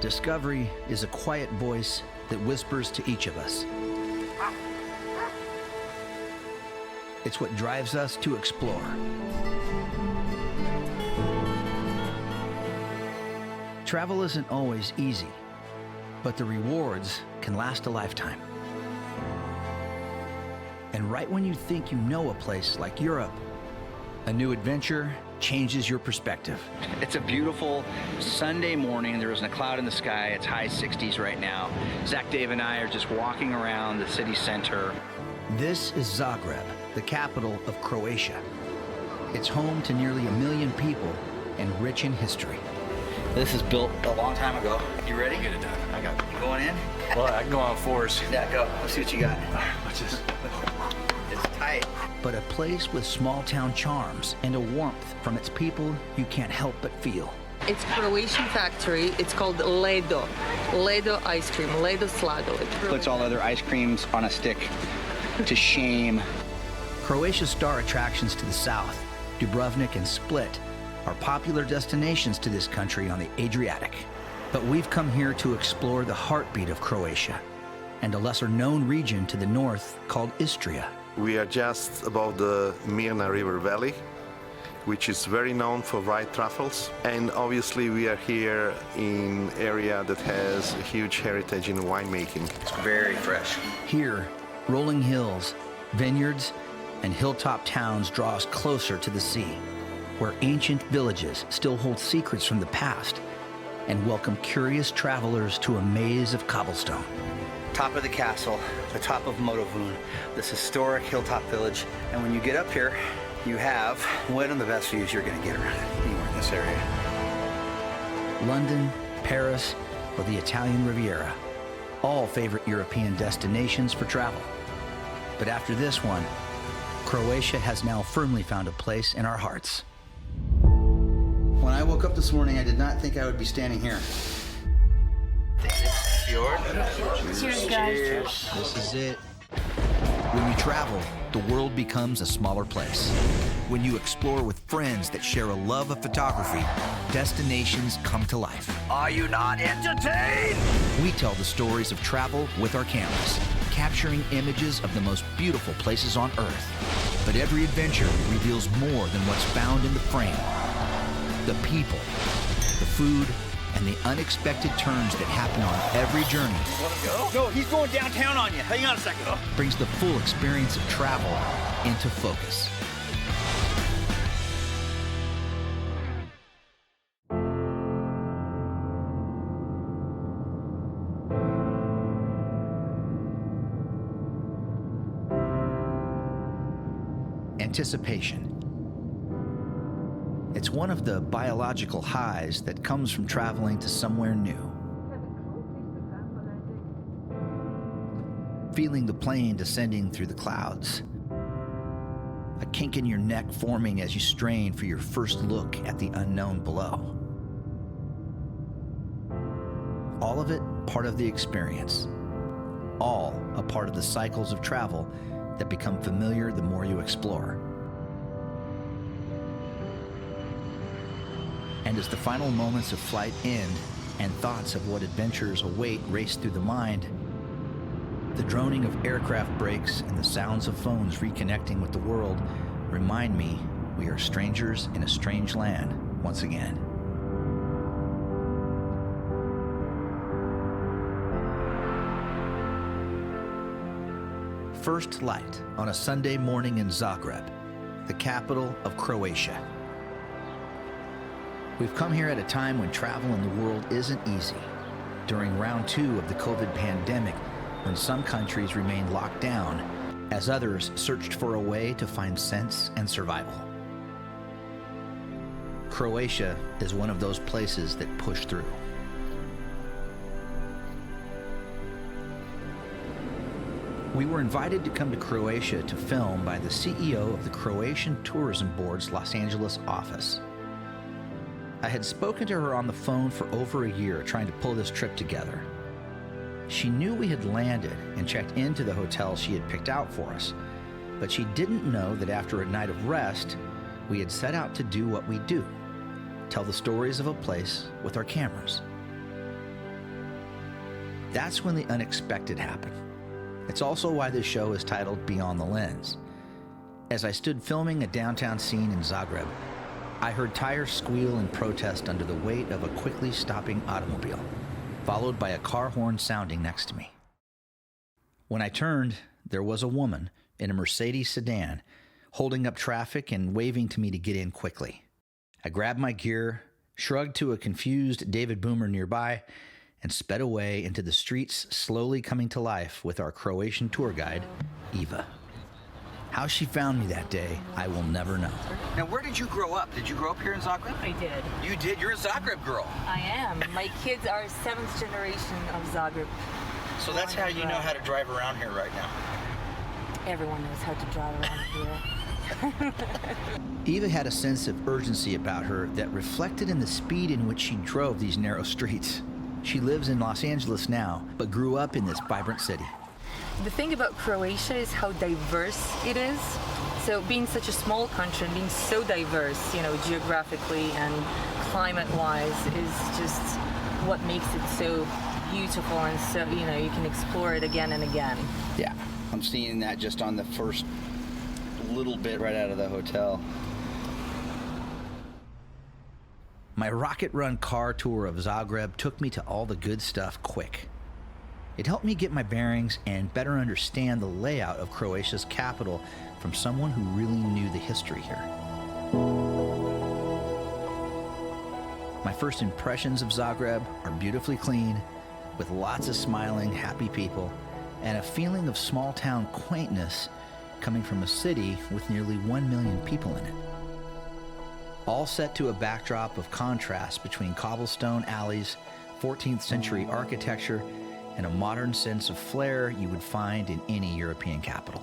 Discovery is a quiet voice that whispers to each of us. It's what drives us to explore. Travel isn't always easy, but the rewards can last a lifetime. And right when you think you know a place like Europe, a new adventure changes your perspective. It's a beautiful Sunday morning. There isn't a cloud in the sky. It's high 60s right now. Zach, Dave, and I are just walking around the city center. This is Zagreb, the capital of Croatia. It's home to nearly 1 million people and rich in history. This is built a long time ago. You ready? Get it done. I got it. You going in? Well, I can go on fours. Yeah, go. Let's see what you got. What's this? It's tight. But a place with small-town charms and a warmth from its people you can't help but feel. It's Croatian factory. It's called Ledo. Ledo ice cream. Ledo sladoled. Puts all other ice creams on a stick to shame. Croatia's star attractions to the south, Dubrovnik and Split, are popular destinations to this country on the Adriatic. But we've come here to explore the heartbeat of Croatia and a lesser-known region to the north called Istria. We are just above the Mirna River Valley, which is very known for white truffles. And obviously we are here in an area that has a huge heritage in winemaking. It's very fresh. Here, rolling hills, vineyards, and hilltop towns draw us closer to the sea, where ancient villages still hold secrets from the past and welcome curious travelers to a maze of cobblestone. Top of the castle, the top of Motovun, this historic hilltop village. And when you get up here, you have one of the best views you're gonna get around anywhere in this area. London, Paris, or the Italian Riviera, all favorite European destinations for travel. But after this one, Croatia has now firmly found a place in our hearts. When I woke up this morning, I did not think I would be standing here. Yours? Cheers, guys. Cheers. This is it. When you travel, the world becomes a smaller place. When you explore with friends that share a love of photography, destinations come to life. Are you not entertained? We tell the stories of travel with our cameras, capturing images of the most beautiful places on Earth. But every adventure reveals more than what's found in the frame. The people, the food, and the unexpected turns that happen on every journey. No, he's going downtown on you. Hang on a second. Brings the full experience of travel into focus. Anticipation. It's one of the biological highs that comes from traveling to somewhere new. Feeling the plane descending through the clouds. A kink in your neck forming as you strain for your first look at the unknown below. All of it part of the experience. All a part of the cycles of travel that become familiar the more you explore. And as the final moments of flight end and thoughts of what adventures await race through the mind, the droning of aircraft brakes and the sounds of phones reconnecting with the world remind me we are strangers in a strange land once again. First light on a Sunday morning in Zagreb, the capital of Croatia. We've come here at a time when travel in the world isn't easy. During round 2 of the COVID pandemic, when some countries remained locked down, as others searched for a way to find sense and survival. Croatia is one of those places that push through. We were invited to come to Croatia to film by the CEO of the Croatian Tourism Board's Los Angeles office. I had spoken to her on the phone for over a year trying to pull this trip together. She knew we had landed and checked into the hotel she had picked out for us, but she didn't know that after a night of rest, we had set out to do what we do, tell the stories of a place with our cameras. That's when the unexpected happened. It's also why this show is titled Beyond the Lens. As I stood filming a downtown scene in Zagreb, I heard tires squeal in protest under the weight of a quickly stopping automobile, followed by a car horn sounding next to me. When I turned, there was a woman in a Mercedes sedan holding up traffic and waving to me to get in quickly. I grabbed my gear, shrugged to a confused David Boomer nearby, and sped away into the streets, slowly coming to life with our Croatian tour guide, Eva. How she found me that day, I will never know. Now, where did you grow up? Did you grow up here in Zagreb? I did. You did? You're a Zagreb girl. I am. My kids are 7th generation of Zagreb. So that's how you know how to drive around here right now. Everyone knows how to drive around here. Eva had a sense of urgency about her that reflected in the speed in which she drove these narrow streets. She lives in Los Angeles now, but grew up in this vibrant city. The thing about Croatia is how diverse it is. So being such a small country and being so diverse, geographically and climate-wise is just what makes it so beautiful, and so, you can explore it again and again. Yeah, I'm seeing that just on the first little bit right out of the hotel. My rocket run car tour of Zagreb took me to all the good stuff quick. It helped me get my bearings and better understand the layout of Croatia's capital from someone who really knew the history here. My first impressions of Zagreb are beautifully clean, with lots of smiling, happy people, and a feeling of small-town quaintness coming from a city with nearly 1 million people in it. All set to a backdrop of contrast between cobblestone alleys, 14th century architecture, and a modern sense of flair you would find in any European capital.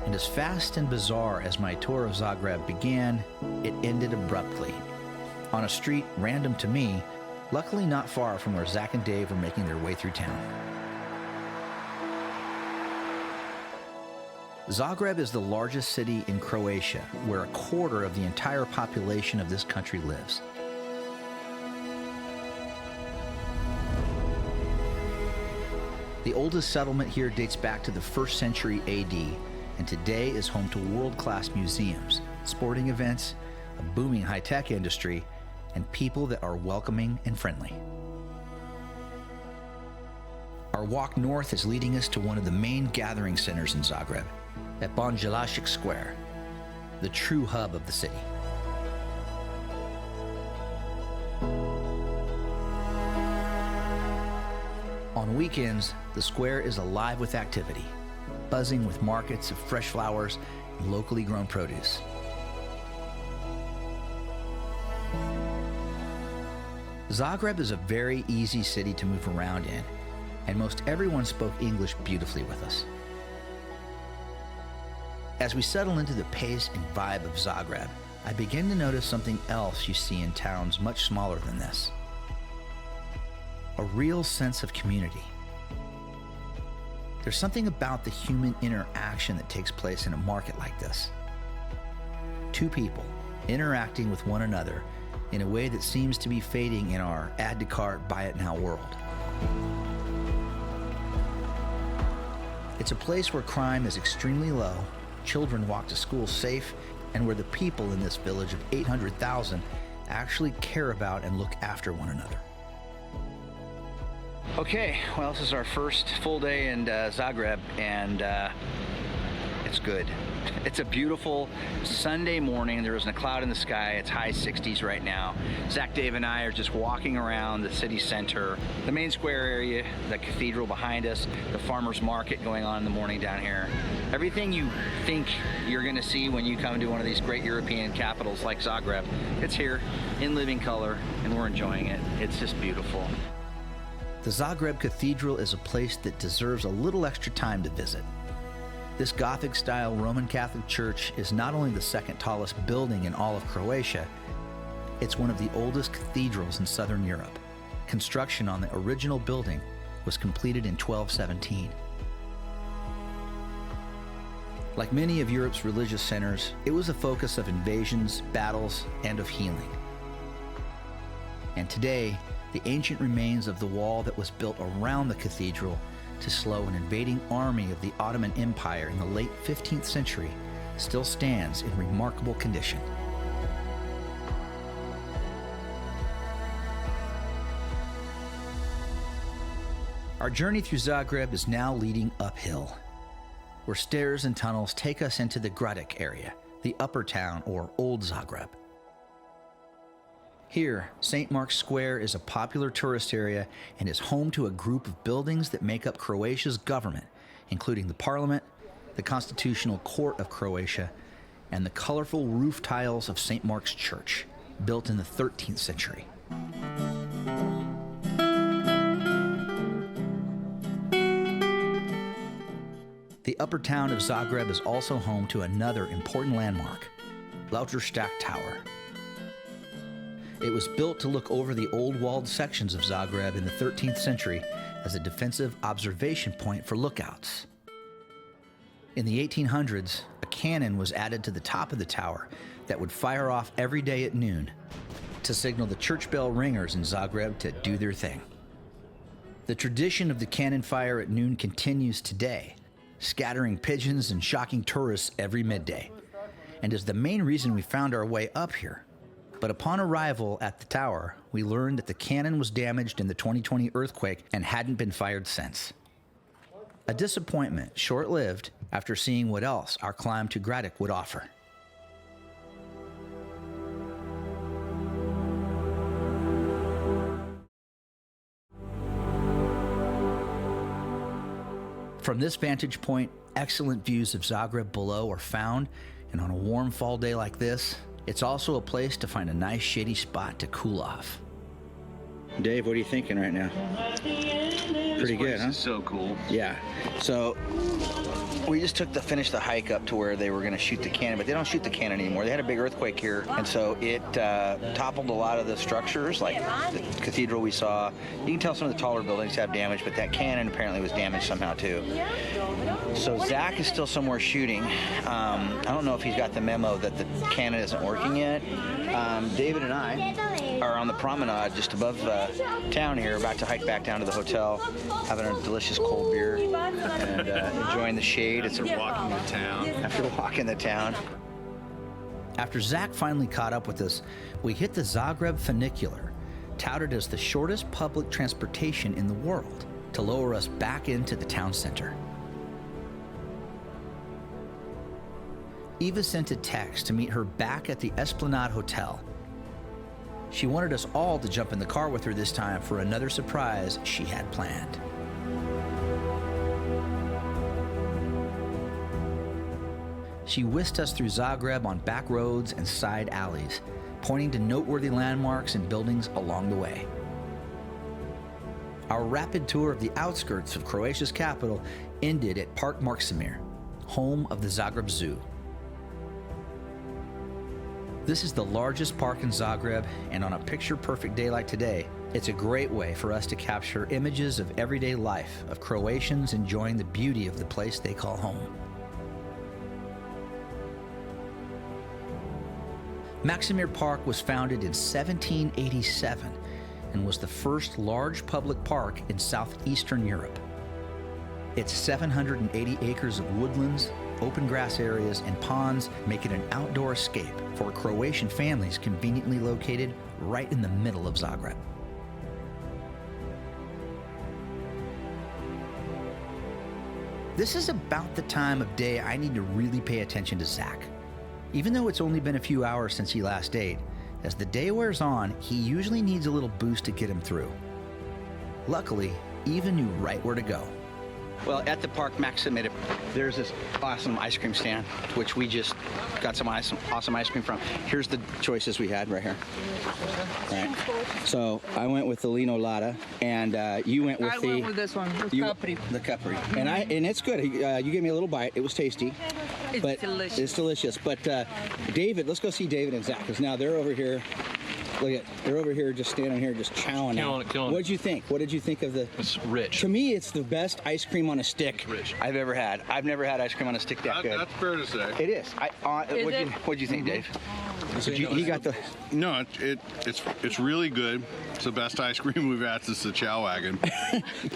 And as fast and bizarre as my tour of Zagreb began, it ended abruptly. On a street random to me, luckily not far from where Zach and Dave were making their way through town. Zagreb is the largest city in Croatia, where a quarter of the entire population of this country lives. The oldest settlement here dates back to the 1st century AD, and today is home to world-class museums, sporting events, a booming high-tech industry, and people that are welcoming and friendly. Our walk north is leading us to one of the main gathering centers in Zagreb, at Banja Luka Square, the true hub of the city. On weekends, the square is alive with activity, buzzing with markets of fresh flowers and locally grown produce. Zagreb is a very easy city to move around in, and most everyone spoke English beautifully with us. As we settle into the pace and vibe of Zagreb, I begin to notice something else you see in towns much smaller than this. A real sense of community. There's something about the human interaction that takes place in a market like this. Two people interacting with one another in a way that seems to be fading in our add to cart, buy it now world. It's a place where crime is extremely low, children walk to school safe, and where the people in this village of 800,000 actually care about and look after one another. Okay, well, this is our first full day in Zagreb, and it's good. It's a beautiful Sunday morning. There isn't a cloud in the sky. It's high 60s right now. Zach, Dave, and I are just walking around the city center, the main square area, the cathedral behind us, the farmer's market going on in the morning down here. Everything you think you're going to see when you come to one of these great European capitals like Zagreb, it's here in living color, and we're enjoying it. It's just beautiful. The Zagreb Cathedral is a place that deserves a little extra time to visit. This Gothic-style Roman Catholic church is not only the second tallest building in all of Croatia, it's one of the oldest cathedrals in southern Europe. Construction on the original building was completed in 1217. Like many of Europe's religious centers, it was a focus of invasions, battles, and of healing. And today, the ancient remains of the wall that was built around the cathedral to slow an invading army of the Ottoman Empire in the late 15th century still stands in remarkable condition. Our journey through Zagreb is now leading uphill, where stairs and tunnels take us into the Adriatic area, the upper town or Old Zagreb. Here, St. Mark's Square is a popular tourist area and is home to a group of buildings that make up Croatia's government, including the Parliament, the Constitutional Court of Croatia, and the colorful roof tiles of St. Mark's Church, built in the 13th century. The upper town of Zagreb is also home to another important landmark, Lauterstadt Tower. It was built to look over the old walled sections of Zagreb in the 13th century as a defensive observation point for lookouts. In the 1800s, a cannon was added to the top of the tower that would fire off every day at noon to signal the church bell ringers in Zagreb to do their thing. The tradition of the cannon fire at noon continues today, scattering pigeons and shocking tourists every midday, and is the main reason we found our way up here. But upon arrival at the tower, we learned that the cannon was damaged in the 2020 earthquake and hadn't been fired since. A disappointment, short-lived, after seeing what else our climb to Adriatic would offer. From this vantage point, excellent views of Zagreb below are found, and on a warm fall day like this, it's also a place to find a nice shady spot to cool off. Dave, what are you thinking right now? Pretty good, huh? This is so cool. Yeah. So we just finished the hike up to where they were going to shoot the cannon, but they don't shoot the cannon anymore. They had a big earthquake here, and so it toppled a lot of the structures, like the cathedral we saw. You can tell some of the taller buildings have damage, but that cannon apparently was damaged somehow too. So Zach is still somewhere shooting. I don't know if he's got the memo that the cannon isn't working yet. David and I are on the promenade just above town here, about to hike back down to the hotel, having a delicious cold beer and enjoying the shade. After walking the town. After walking the town. After Zach finally caught up with us, we hit the Zagreb funicular, touted as the shortest public transportation in the world, to lower us back into the town center. Eva sent a text to meet her back at the Esplanade Hotel. She wanted us all to jump in the car with her this time for another surprise she had planned. She whisked us through Zagreb on back roads and side alleys, pointing to noteworthy landmarks and buildings along the way. Our rapid tour of the outskirts of Croatia's capital ended at Park Maksimir, home of the Zagreb Zoo. This is the largest park in Zagreb, and on a picture-perfect day like today, it's a great way for us to capture images of everyday life of Croatians enjoying the beauty of the place they call home. Maksimir Park was founded in 1787 and was the first large public park in southeastern Europe. Its 780 acres of woodlands, open grass areas, and ponds make it an outdoor escape for Croatian families conveniently located right in the middle of Zagreb. This is about the time of day I need to really pay attention to Zach. Even though it's only been a few hours since he last ate, as the day wears on, he usually needs a little boost to get him through. Luckily, Eva knew right where to go. Well, at the Park Maksimir, there's this awesome ice cream stand, which we just got some awesome ice cream from. Here's the choices we had right here. All right. So I went with the Lino Lada, and you went with I went with this one, with Capri. The Capri. And it's good. You gave me a little bite. It was tasty. It's delicious. It's delicious. But David, let's go see David and Zach, because now they're over here. Look at, they're over here just standing here just chowing out. Killing it. What did you think? What did you think of the... It's rich. To me, it's the best ice cream on a stick It's rich. I've ever had. I've never had ice cream on a stick that good. That's fair to say. It is. What'd you think, Dave? He got the. No, it's really good. It's the best ice cream we've had since the chow wagon.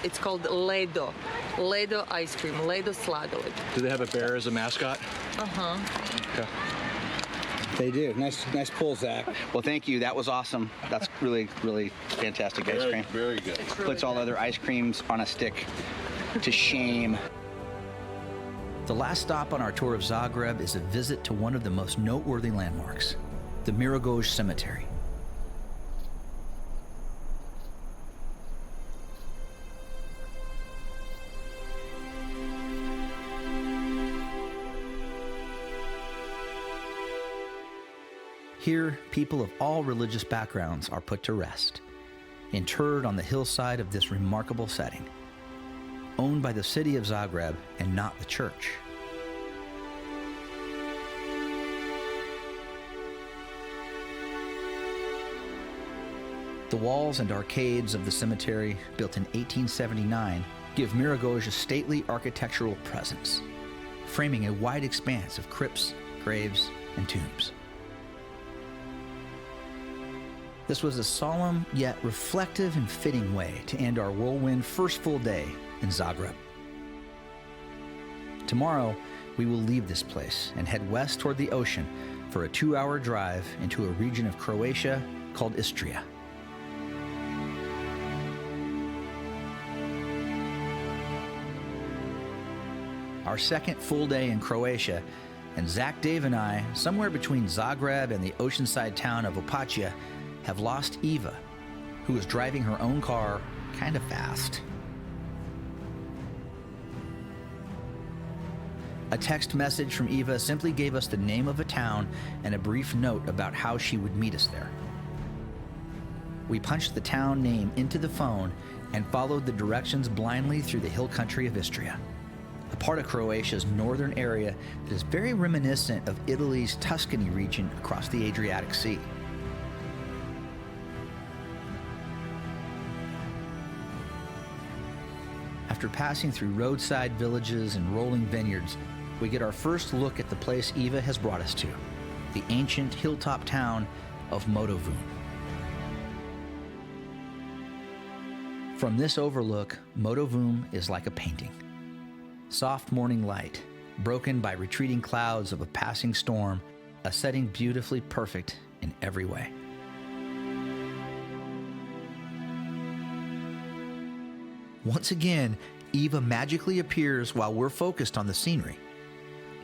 It's called Ledo. Ledo ice cream. Ledo sladoled. Do they have a bear as a mascot? Okay. They do. Nice pull, Zach. Well, thank you. That was awesome. That's really, really fantastic ice cream. Very good. Puts all other ice creams on a stick to shame. The last stop on our tour of Zagreb is a visit to one of the most noteworthy landmarks, the Mirogoj Cemetery. Here, people of all religious backgrounds are put to rest, interred on the hillside of this remarkable setting, owned by the city of Zagreb and not the church. The walls and arcades of the cemetery, built in 1879, give Mirogoj a stately architectural presence, framing a wide expanse of crypts, graves, and tombs. This was a solemn yet reflective and fitting way to end our whirlwind first full day in Zagreb. Tomorrow, we will leave this place and head west toward the ocean for a 2-hour drive into a region of Croatia called Istria. Our second full day in Croatia, and Zach, Dave, and I, somewhere between Zagreb and the oceanside town of Opatija, have lost Eva, who was driving her own car kind of fast. A text message from Eva simply gave us the name of a town and a brief note about how she would meet us there. We punched the town name into the phone and followed the directions blindly through the hill country of Istria, a part of Croatia's northern area that is very reminiscent of Italy's Tuscany region across the Adriatic Sea. After passing through roadside villages and rolling vineyards, we get our first look at the place Eva has brought us to, the ancient hilltop town of Motovun. From this overlook, Motovun is like a painting. Soft morning light, broken by retreating clouds of a passing storm, a setting beautifully perfect in every way. Once again, Eva magically appears while we're focused on the scenery,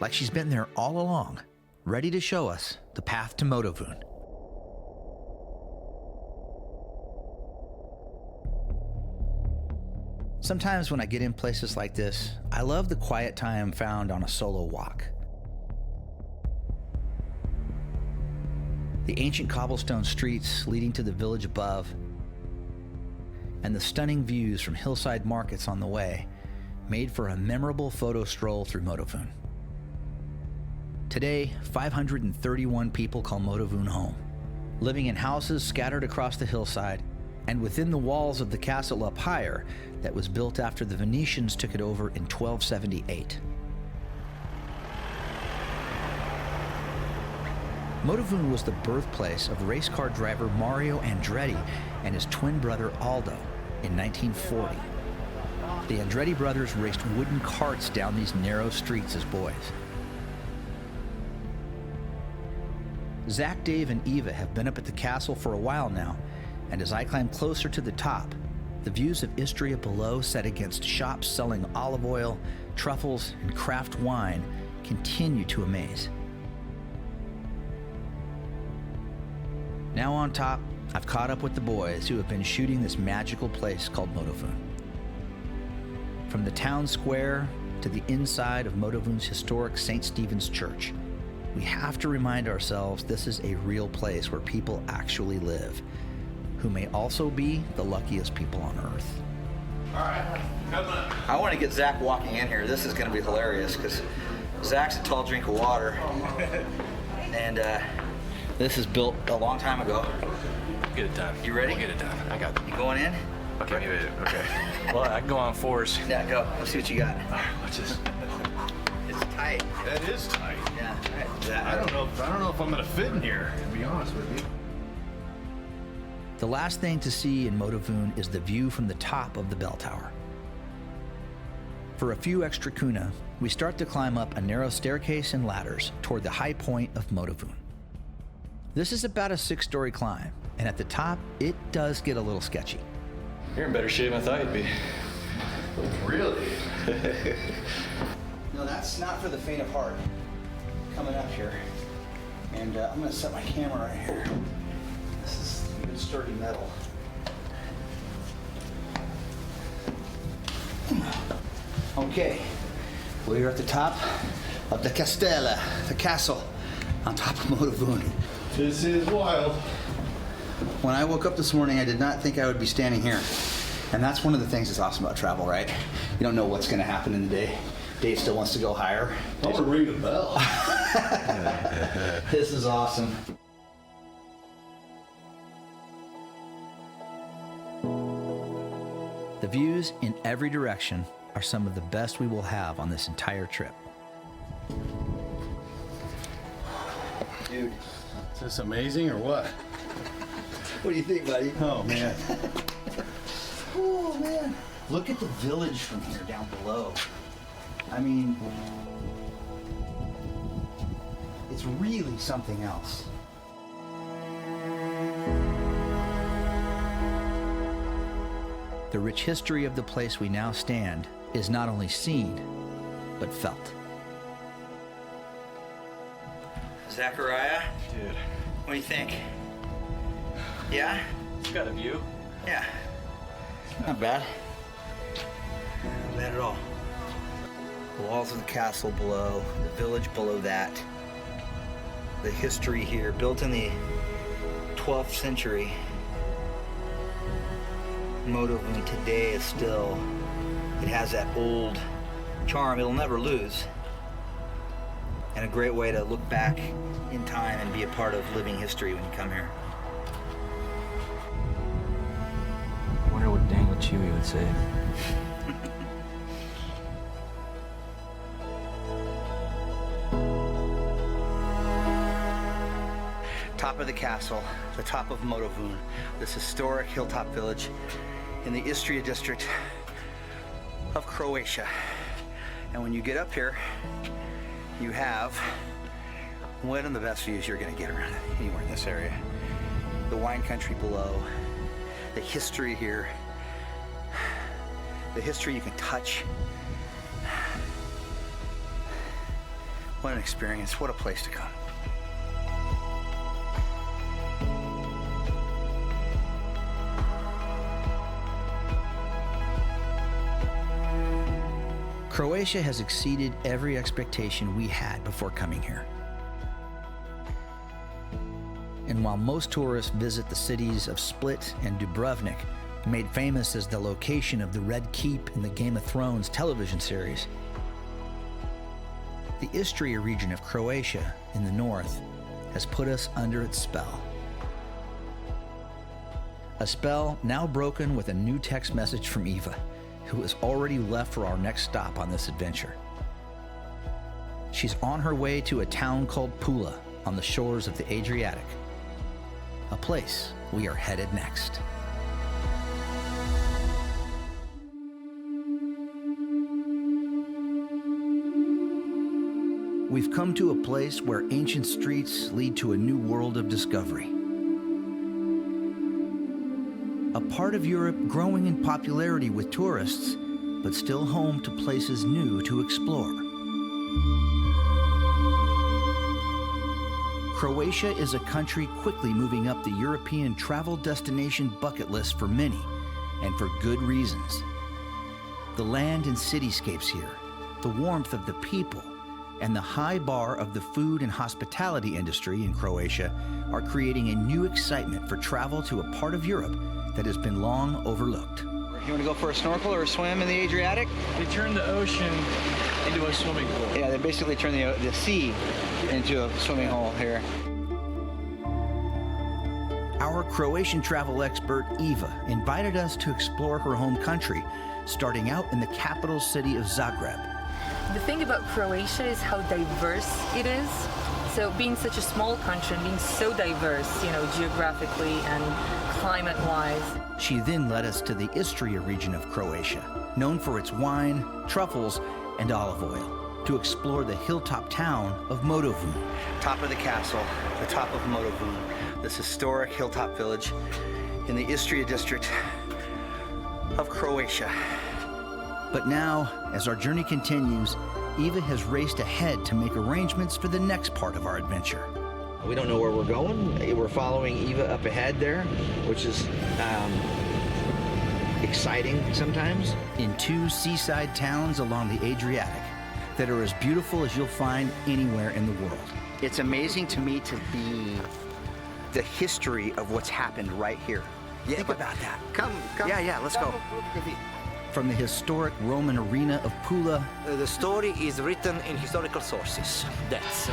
like she's been there all along, ready to show us the path to Motovun. Sometimes when I get in places like this, I love the quiet time found on a solo walk. The ancient cobblestone streets leading to the village above, and the stunning views from hillside markets on the way made for a memorable photo stroll through Motovun. Today, 531 people call Motovun home, living in houses scattered across the hillside and within the walls of the castle up higher that was built after the Venetians took it over in 1278. Motovun was the birthplace of race car driver Mario Andretti and his twin brother Aldo in 1940. The Andretti brothers raced wooden carts down these narrow streets as boys. Zach, Dave, and Eva have been up at the castle for a while now, and as I climb closer to the top, the views of Istria below set against shops selling olive oil, truffles, and craft wine continue to amaze. Now on top, I've caught up with the boys who have been shooting this magical place called Motovun. From the town square to the inside of Motovun's historic St. Stephen's Church, we have to remind ourselves this is a real place where people actually live, who may also be the luckiest people on earth. All right, come on. I want to get Zach walking in here. This is going to be hilarious because Zach's a tall drink of water. And this is built a long time ago. Get it done. You ready? We'll get it done. I got it. You going in? Okay. Okay. Well, I can go on fours. Yeah, go. Let's see what you got. Watch this. It's tight. That is tight. Yeah. I don't know if I'm gonna fit in here, to be honest with you. The last thing to see in Motovun is the view from the top of the bell tower. For a few extra kuna, we start to climb up a narrow staircase and ladders toward the high point of Motovun. This is about a 6-story climb, and at the top, it does get a little sketchy. You're in better shape than I thought you'd be. Really? No, that's not for the faint of heart. Coming up here, and I'm gonna set my camera right here. This is good sturdy metal. Okay, we're at the top of the Castella, the castle, on top of Motovun. This is wild. When I woke up this morning, I did not think I would be standing here. And that's one of the things that's awesome about travel, right? You don't know what's gonna happen in the day. Dave still wants to go higher. I'm gonna ring the bell. This is awesome. The views in every direction are some of the best we will have on this entire trip. Dude, Is this amazing or what? what do you think, buddy? Oh man. Oh, man. Look at the village from here down below. I mean, it's really something else. The rich history of the place we now stand is not only seen, but felt. Zachariah, Dude, what do you think? Yeah? it's got a view. Yeah. Not bad. Not bad at all. The walls of the castle below, the village below that. The history here, built in the 12th century. Motovun today is still, it has that old charm it'll never lose. And a great way to look back in time and be a part of living history when you come here. I wonder what Daniel Chewy would say. Top of the castle, the top of Motovun, this historic hilltop village in the Istria district of Croatia. And when you get up here, you have one of the best views you're going to get around anywhere in this area. The wine country below, the history here, the history you can touch. What an experience, what a place to come. Croatia has exceeded every expectation we had before coming here. And while most tourists visit the cities of Split and Dubrovnik, made famous as the location of the Red Keep in the Game of Thrones television series, the Istria region of Croatia in the north has put us under its spell. A spell now broken with a new text message from Eva, who has already left for our next stop on this adventure. She's on her way to a town called Pula on the shores of the Adriatic, a place we are headed next. We've come to a place where ancient streets lead to a new world of discovery. A part of Europe growing in popularity with tourists, but still home to places new to explore. Croatia is a country quickly moving up the European travel destination bucket list for many, and for good reasons. The land and cityscapes here, the warmth of the people, and the high bar of the food and hospitality industry in Croatia are creating a new excitement for travel to a part of Europe that has been long overlooked. You want to go for a snorkel or a swim in the Adriatic? They turned the ocean into a swimming pool. Yeah, they basically turned the sea into a swimming hole here. Our Croatian travel expert, Eva, invited us to explore her home country, starting out in the capital city of Zagreb. The thing about Croatia is how diverse it is. So being such a small country and being so diverse, geographically and climate-wise. She then led us to the Istria region of Croatia, known for its wine, truffles, and olive oil, to explore the hilltop town of Motovun. Top of the castle, the top of Motovun, this historic hilltop village in the Istria district of Croatia. But now, as our journey continues, Eva has raced ahead to make arrangements for the next part of our adventure. We don't know where we're going. We're following Eva up ahead there, which is exciting sometimes. In 2 seaside towns along the Adriatic that are as beautiful as you'll find anywhere in the world. It's amazing to me to be the history of what's happened right here. Yeah, think about that. Come. Yeah, let's go. From the historic Roman arena of Pula. The story is written in historical sources. That's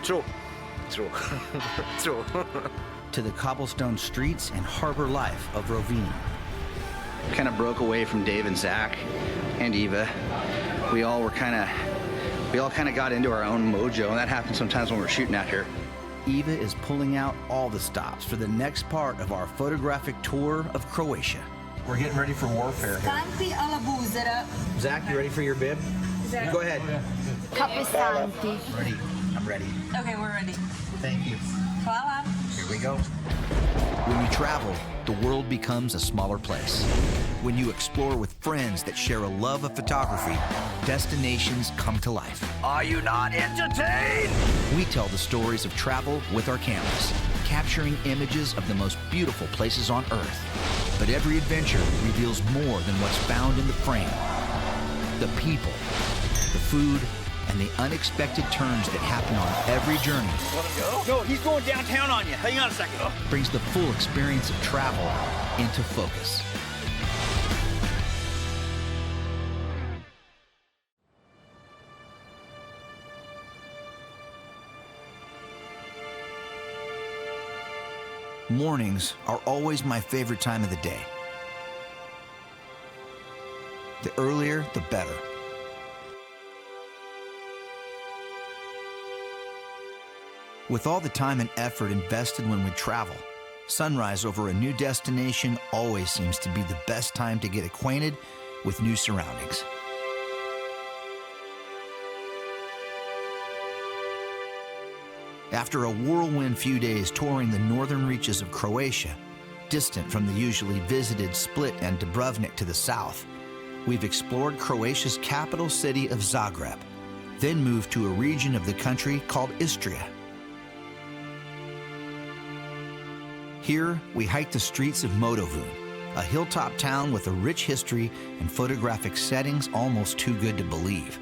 true. True. To the cobblestone streets and harbor life of Rovinj. Kind of broke away from Dave and Zach and Eva. We all kind of got into our own mojo, and that happens sometimes when we're shooting out here. Eva is pulling out all the stops for the next part of our photographic tour of Croatia. We're getting ready for warfare here. Zach, you ready for your bib? Zach. Go ahead. Capistanti. Ready. I'm ready. Okay, we're ready. Thank you. Hvala. Here we go. When you travel, the world becomes a smaller place. When you explore with friends that share a love of photography, destinations come to life. Are you not entertained? We tell the stories of travel with our cameras, capturing images of the most beautiful places on Earth. But every adventure reveals more than what's found in the frame. The people, the food, and the unexpected turns that happen on every journey. Want to go? No, he's going downtown on you. Hang on a second. Brings the full experience of travel into focus. Mornings are always my favorite time of the day. The earlier, the better. With all the time and effort invested when we travel, sunrise over a new destination always seems to be the best time to get acquainted with new surroundings. After a whirlwind few days touring the northern reaches of Croatia, distant from the usually visited Split and Dubrovnik to the south, we've explored Croatia's capital city of Zagreb, then moved to a region of the country called Istria. Here, we hiked the streets of Motovun, a hilltop town with a rich history and photographic settings almost too good to believe.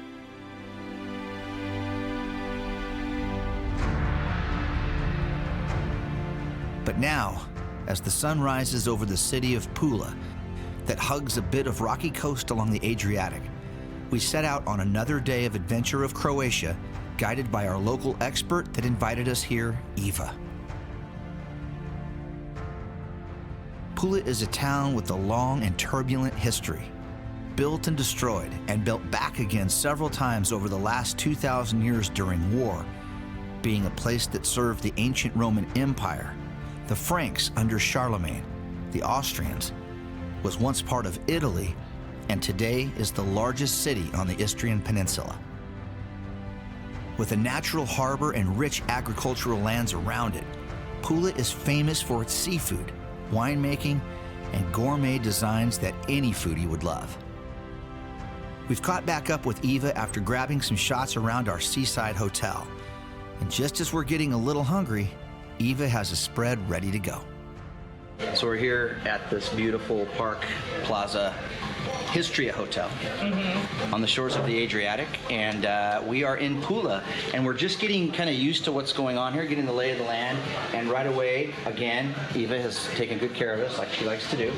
But now, as the sun rises over the city of Pula, that hugs a bit of rocky coast along the Adriatic, we set out on another day of adventure of Croatia, guided by our local expert that invited us here, Eva. Pula is a town with a long and turbulent history, built and destroyed and built back again several times over the last 2,000 years during war, being a place that served the ancient Roman Empire, the Franks under Charlemagne, the Austrians, was once part of Italy, and today is the largest city on the Istrian Peninsula. With a natural harbor and rich agricultural lands around it, Pula is famous for its seafood, winemaking, and gourmet designs that any foodie would love. We've caught back up with Eva after grabbing some shots around our seaside hotel. And just as we're getting a little hungry, Eva has a spread ready to go. So we're here at this beautiful Park Plaza Istria Hotel on the shores of the Adriatic, and we are in Pula, and we're just getting kind of used to what's going on here, getting the lay of the land, and right away, again, Eva has taken good care of us like she likes to do.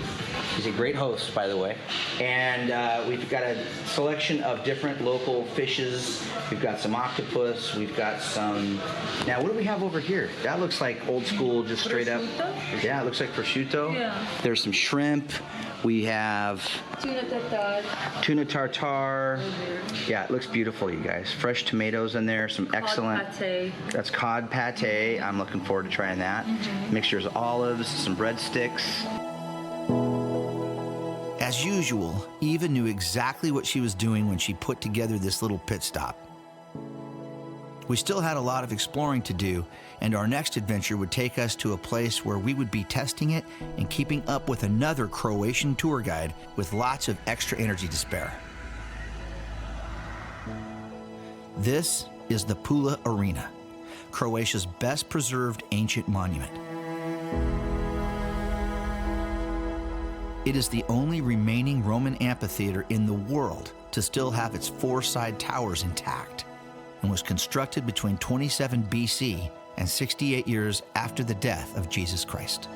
She's a great host, by the way, and we've got a selection of different local fishes. We've got some octopus, we've got some, now what do we have over here? That looks like old school, just straight up. Yeah, it looks like prosciutto. Yeah. There's some shrimp. We have tuna tartare. Yeah, it looks beautiful, you guys. Fresh tomatoes in there, some excellent. Cod pate. That's cod pate. I'm looking forward to trying that. Mixtures of olives, some breadsticks. As usual, Eva knew exactly what she was doing when she put together this little pit stop. We still had a lot of exploring to do, and our next adventure would take us to a place where we would be testing it and keeping up with another Croatian tour guide with lots of extra energy to spare. This is the Pula Arena, Croatia's best preserved ancient monument. It is the only remaining Roman amphitheater in the world to still have its four side towers intact, and was constructed between 27 BC and 68 years after the death of Jesus Christ.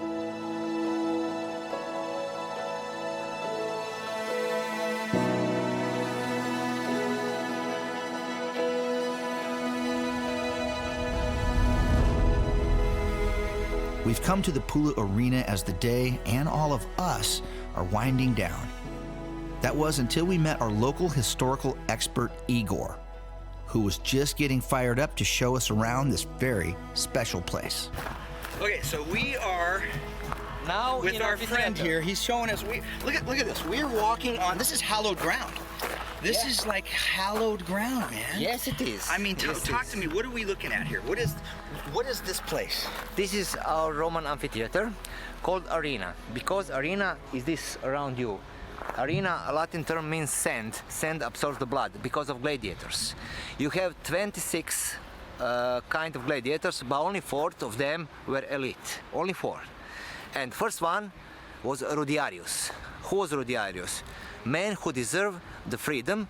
We've come to the Pula Arena as the day and all of us are winding down. That was until we met our local historical expert, Igor, who was just getting fired up to show us around this very special place. Okay, so we are Now with our friend here. He's showing us. Look at this. We're walking on. This is hallowed ground. This is like hallowed ground, man. Yes, it is. I mean, Yes, it talk is. to me. What are we looking at here? What is this place? This is our Roman amphitheater called arena, because arena is this around you. Arena, a Latin term, means sand. Sand absorbs the blood because of gladiators. You have 26 kind of gladiators, but only 4 of them were elite. Only 4. And first one was Rodiarius. Who was Rodiarius? Man who deserved the freedom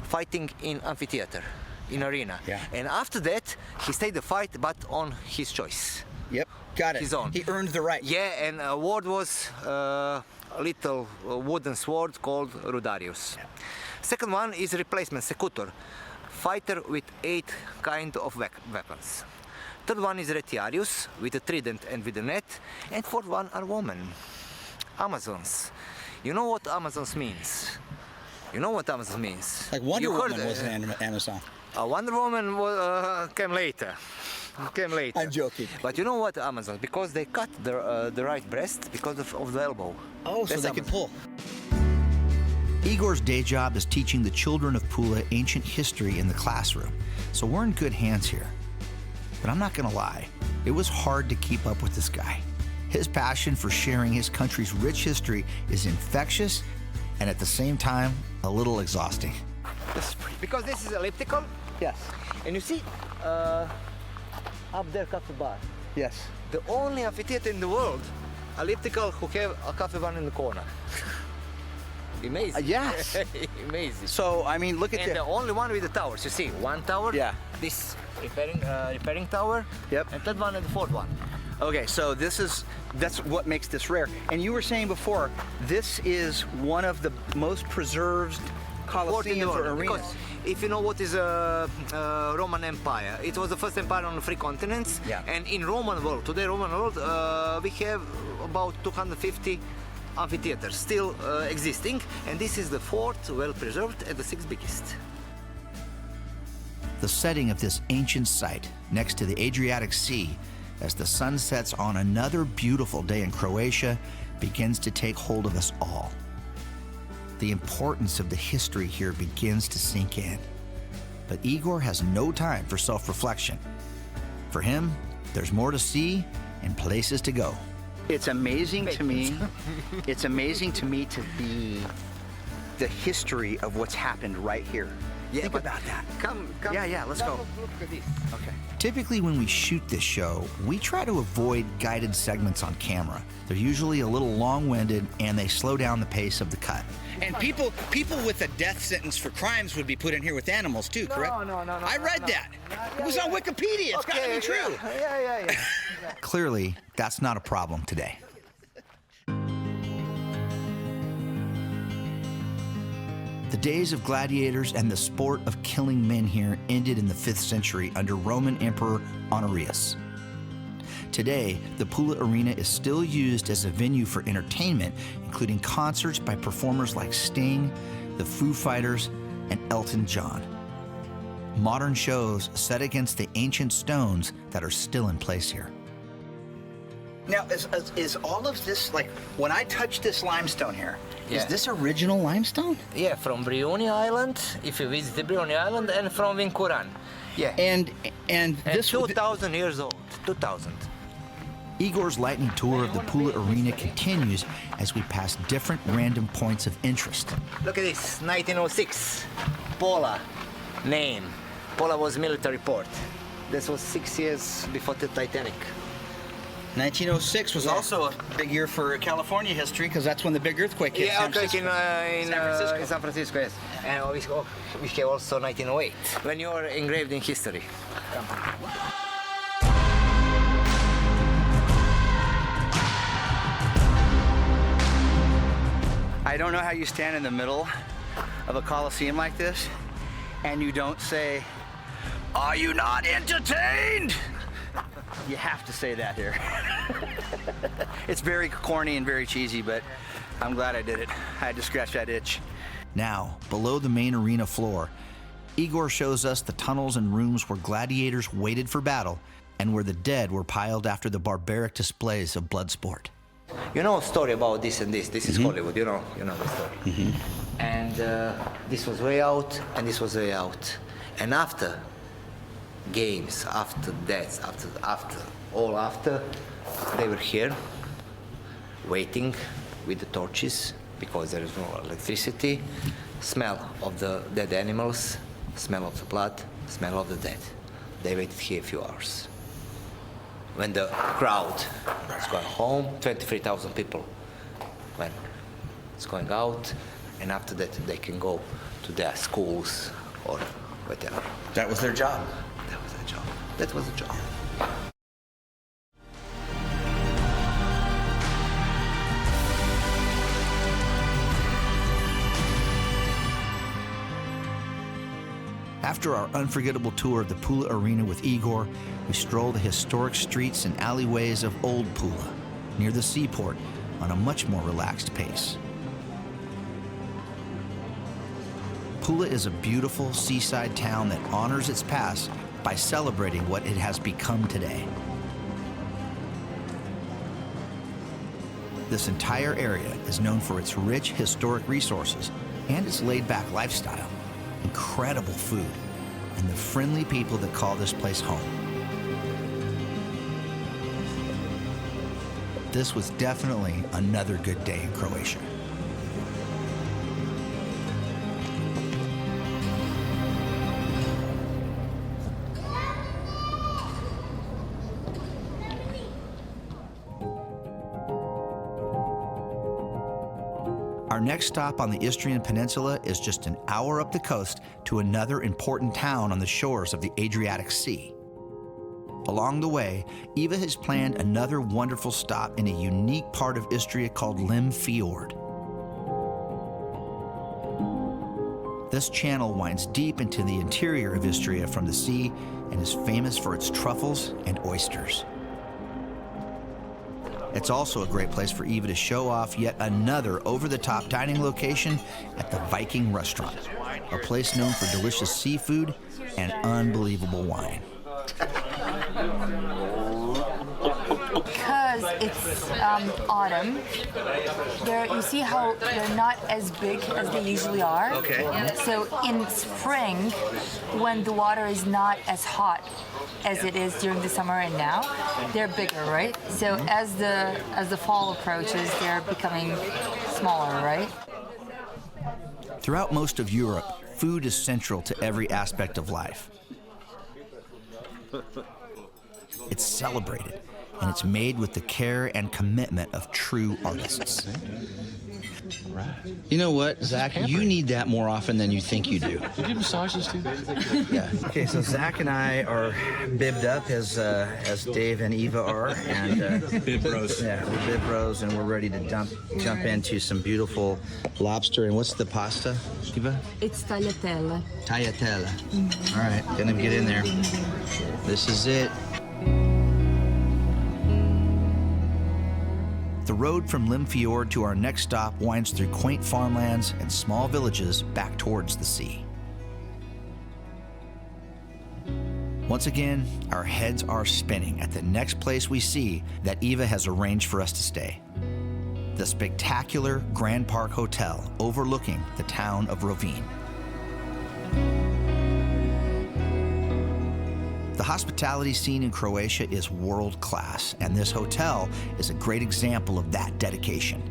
fighting in amphitheater, in arena. Yeah. And after that, he stayed the fight, but on his choice. Yep, got it. His own. He earned the right. Yeah, and award was a little wooden sword called Rudarius. Yeah. Second one is replacement, secutor, fighter with 8 kind of weapons. Third one is Retiarius with a trident and with a net. And fourth one are women, Amazons. You know what Amazons means? You know what Amazon means? Like Wonder You heard, Woman was an Amazon. Wonder Woman came later. I'm joking. But you know what, Amazon? Because they cut the right breast because of the elbow. Oh, so That's they could pull. Igor's day job is teaching the children of Pula ancient history in the classroom, so we're in good hands here. But I'm not gonna lie, it was hard to keep up with this guy. His passion for sharing his country's rich history is infectious and at the same time, a little exhausting. Because this is elliptical. Yes. And you see, up there, coffee bar. Yes. The only amphitheater in the world, elliptical, who have a coffee bar in the corner. Amazing. Yes. Amazing. So I mean, look at And the only one with the towers. You see, one tower. Yeah. This repairing tower. Yep. And third one and the fourth one. Okay, so that's what makes this rare. And you were saying before, this is one of the most preserved Colosseums or arenas. Because if you know what is a Roman Empire, it was the first empire on the 3 continents. Yeah. And in Roman world, today Roman world, we have about 250 amphitheaters still existing, and this is the 4th well preserved and the 6th biggest. The setting of this ancient site next to the Adriatic Sea as the sun sets on another beautiful day in Croatia begins to take hold of us all. The importance of the history here begins to sink in. But Igor has no time for self-reflection. For him, there's more to see and places to go. It's amazing to me. It's amazing to me to be the history of what's happened right here. Yeah, Think but about that. Come. Yeah, let's go. Look at this. Okay. Typically when we shoot this show, we try to avoid guided segments on camera. They're usually a little long-winded and they slow down the pace of the cut. And people with a death sentence for crimes would be put in here with animals too, correct? No. I read that. It was on Wikipedia. It's gotta be true. Yeah. Clearly, that's not a problem today. The days of gladiators and the sport of killing men here ended in the 5th century under Roman Emperor Honorius. Today, the Pula Arena is still used as a venue for entertainment, including concerts by performers like Sting, the Foo Fighters, and Elton John. Modern shows set against the ancient stones that are still in place here. Now, is all of this, like, when I touch this limestone here, Yeah. is this original limestone? Yeah, from Brioni Island, if you visit the Brioni Island, and from Vincuran. Yeah. And this 2,000 years old. 2,000. Igor's lightning tour of the Pula Arena continues as we pass different random points of interest. Look at this, 1906. Pula name. Pula was military port. This was 6 years before the Titanic. 1906 was also a big year for California history because that's when the big earthquake hit Yeah, San Francisco. in San Francisco, yes. And we have also 1908, when you are engraved in history. I don't know how you stand in the middle of a coliseum like this and you don't say, "Are you not entertained?" You have to say that here. It's very corny and very cheesy, but I'm glad I did it. I had to scratch that itch. Now, below the main arena floor, Igor shows us the tunnels and rooms where gladiators waited for battle and where the dead were piled after the barbaric displays of blood sport. You know a story about this and this. This is Hollywood, you know the story. And this was way out, and this was way out. And after games, after deaths, after, they were here, waiting with the torches, because there is no electricity, smell of the dead animals, smell of the blood, smell of the dead. They waited here a few hours. When the crowd is going home, 23,000 people, when it's going out, and after that they can go to their schools or whatever. That was their job. That was their job. That was the job. After our unforgettable tour of the Pula Arena with Igor, we stroll the historic streets and alleyways of Old Pula, near the seaport, on a much more relaxed pace. Pula is a beautiful seaside town that honors its past by celebrating what it has become today. This entire area is known for its rich historic resources and its laid-back lifestyle, incredible food, and the friendly people that call this place home. This was definitely another good day in Croatia. Our next stop on the Istrian Peninsula is just an hour up the coast to another important town on the shores of the Adriatic Sea. Along the way, Eva has planned another wonderful stop in a unique part of Istria called Lim Fjord. This channel winds deep into the interior of Istria from the sea and is famous for its truffles and oysters. It's also a great place for Eva to show off yet another over-the-top dining location at the Viking Restaurant, a place known for delicious seafood and unbelievable wine. Because it's autumn, you see how they're not as big as they usually are. Okay. So in spring, when the water is not as hot as it is during the summer and now, they're bigger, right? So as the fall approaches, they're becoming smaller, right? Throughout most of Europe, food is central to every aspect of life. It's celebrated, and it's made with the care and commitment of true artists. You know what, Zach? You need that more often than you think you do. You do massages too? Yeah. Okay, so Zach and I are bibbed up as Dave and Eva are, and Bib bros. Yeah, we're bib bros, and we're ready to jump into some beautiful lobster. And what's the pasta, Eva? It's tagliatelle. Tagliatelle. All right, gonna get in there. This is it. road from Limfjord to our next stop winds through quaint farmlands and small villages back towards the sea. Once again, our heads are spinning at the next place we see that Eva has arranged for us to stay. The spectacular Grand Park Hotel overlooking the town of Rovinj. The hospitality scene in Croatia is world-class, and this hotel is a great example of that dedication.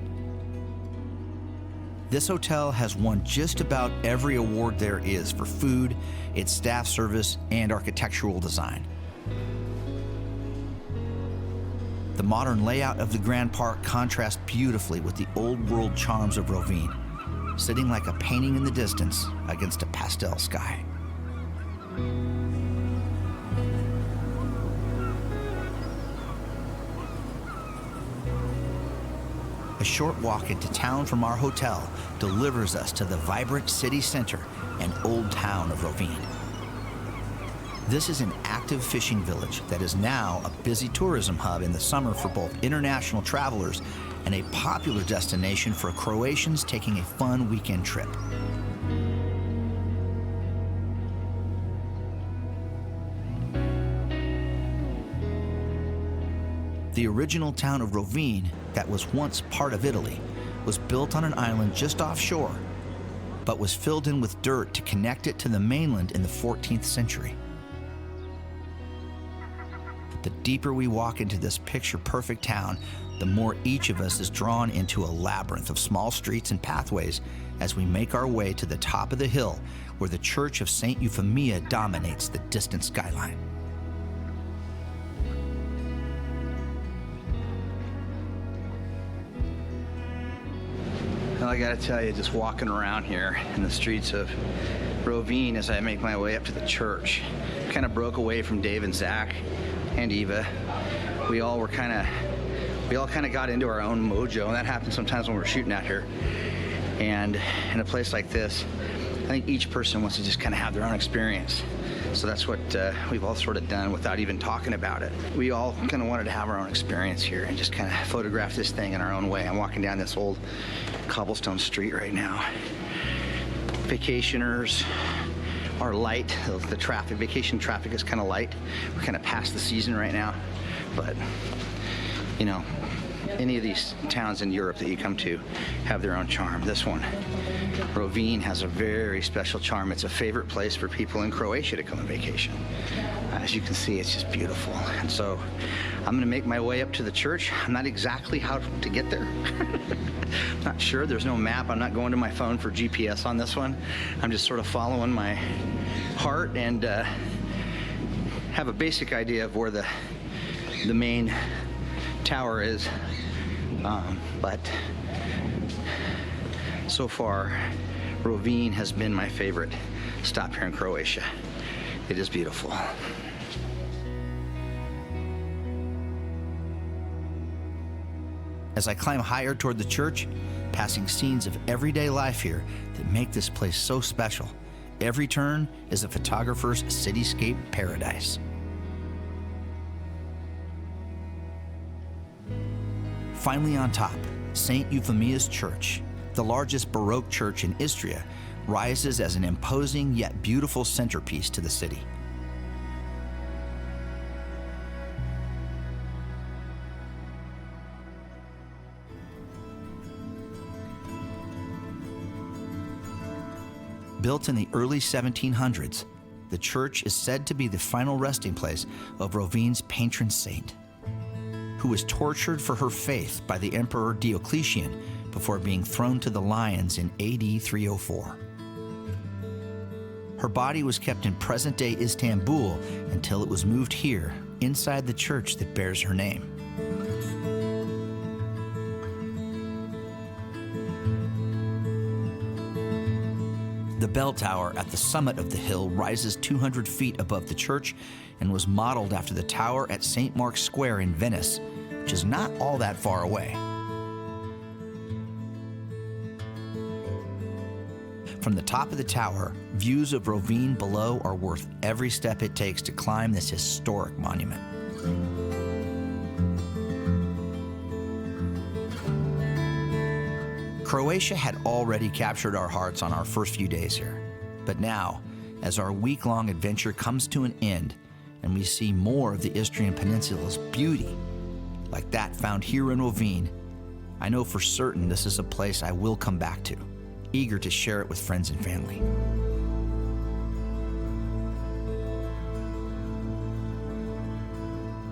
This hotel has won just about every award there is for food, its staff service, and architectural design. The modern layout of the Grand Park contrasts beautifully with the old-world charms of Rovinj, sitting like a painting in the distance against a pastel sky. A short walk into town from our hotel delivers us to the vibrant city center and old town of Rovinj. This is an active fishing village that is now a busy tourism hub in the summer for both international travelers and a popular destination for Croatians taking a fun weekend trip. The original town of Rovinj, that was once part of Italy, was built on an island just offshore, but was filled in with dirt to connect it to the mainland in the 14th century. The deeper we walk into this picture-perfect town, the more each of us is drawn into a labyrinth of small streets and pathways as we make our way to the top of the hill where the church of St. Euphemia dominates the distant skyline. Well, I gotta tell you, just walking around here in the streets of Rovinj as I make my way up to the church, kind of broke away from Dave and Zach and Eva. We all kind of got into our own mojo, and that happens sometimes when we're shooting out here. And in a place like this, I think each person wants to just kind of have their own experience. So that's what we've all sort of done without even talking about it. We all kind of wanted to have our own experience here and just kind of photograph this thing in our own way. I'm walking down this old cobblestone street right now. Vacationers are light. The traffic, vacation traffic is kind of light. We're kind of past the season right now, but you know, any of these towns in Europe that you come to have their own charm. This one, Rovinj, has a very special charm. It's a favorite place for people in Croatia to come on vacation. As you can see, it's just beautiful. And so I'm gonna make my way up to the church. I'm not exactly how to get there. I'm not sure, there's no map. I'm not going to my phone for GPS on this one. I'm just sort of following my heart and have a basic idea of where the main tower is. But so far, Rovinj has been my favorite stop here in Croatia. It is beautiful. As I climb higher toward the church, passing scenes of everyday life here that make this place so special. Every turn is a photographer's cityscape paradise. Finally on top, St. Euphemia's Church, the largest Baroque church in Istria, rises as an imposing yet beautiful centerpiece to the city. Built in the early 1700s, the church is said to be the final resting place of Rovinj's patron saint, who was tortured for her faith by the Emperor Diocletian before being thrown to the lions in AD 304. Her body was kept in present-day Istanbul until it was moved here, inside the church that bears her name. The bell tower at the summit of the hill rises 200 feet above the church and was modeled after the tower at St. Mark's Square in Venice, which is not all that far away. From the top of the tower, views of Rovinj below are worth every step it takes to climb this historic monument. Croatia had already captured our hearts on our first few days here. But now, as our week-long adventure comes to an end and we see more of the Istrian Peninsula's beauty, like that found here in Rovinj, I know for certain this is a place I will come back to, eager to share it with friends and family.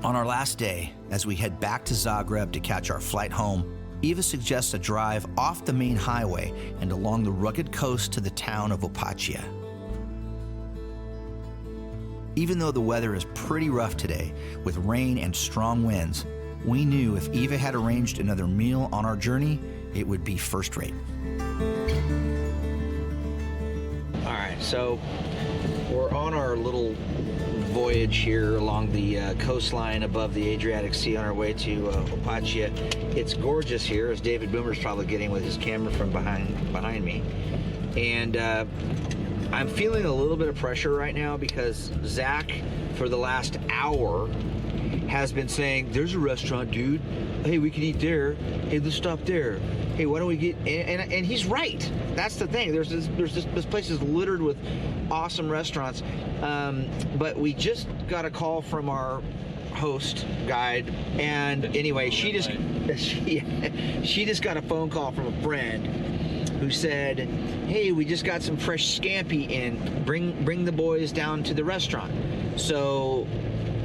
On our last day, as we head back to Zagreb to catch our flight home, Eva suggests a drive off the main highway and along the rugged coast to the town of Opatia. Even though the weather is pretty rough today, with rain and strong winds, we knew if Eva had arranged another meal on our journey, it would be first rate. All right, so we're on our little voyage here along the coastline above the Adriatic Sea on our way to Opatia. It's gorgeous here, as David Boomer's probably getting with his camera from behind me. And I'm feeling a little bit of pressure right now because Zach, for the last hour, has been saying, there's a restaurant, dude. Hey, we can eat there. Hey, let's stop there. Hey, why don't we get... And he's right. That's the thing. This place is littered with awesome restaurants. But we just got a call from our host guide, and anyway, she just got a phone call from a friend who said, hey, we just got some fresh scampi in. Bring the boys down to the restaurant. So,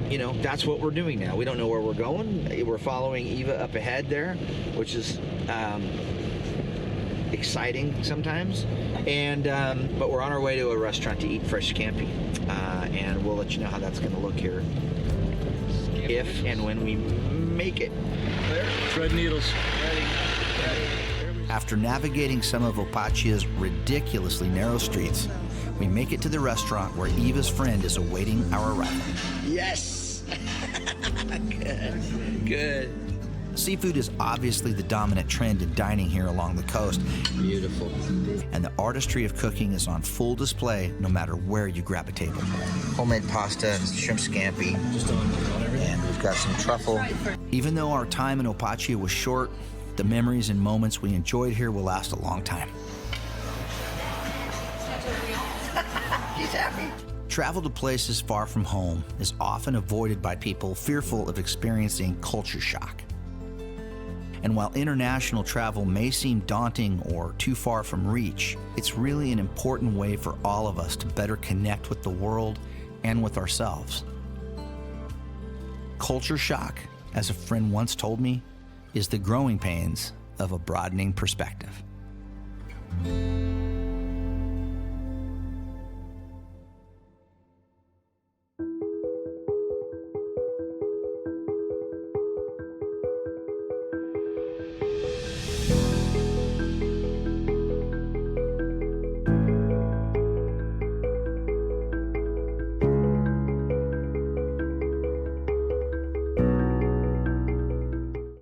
you know, that's what we're doing now. We don't know where we're going. We're following Eva up ahead there, which is exciting sometimes. And but we're on our way to a restaurant to eat fresh scampi, and we'll let you know how that's going to look here, if and when we make it. Thread needles. After navigating some of Opatia's ridiculously narrow streets, we make it to the restaurant where Eva's friend is awaiting our arrival. Yes! Good. Seafood is obviously the dominant trend in dining here along the coast. Beautiful. And the artistry of cooking is on full display no matter where you grab a table. Homemade pasta and shrimp scampi. And we've got some truffle. Even though our time in Opatia was short, the memories and moments we enjoyed here will last a long time. He's happy. Travel to places far from home is often avoided by people fearful of experiencing culture shock. And while international travel may seem daunting or too far from reach, it's really an important way for all of us to better connect with the world and with ourselves. Culture shock, as a friend once told me, is the growing pains of a broadening perspective.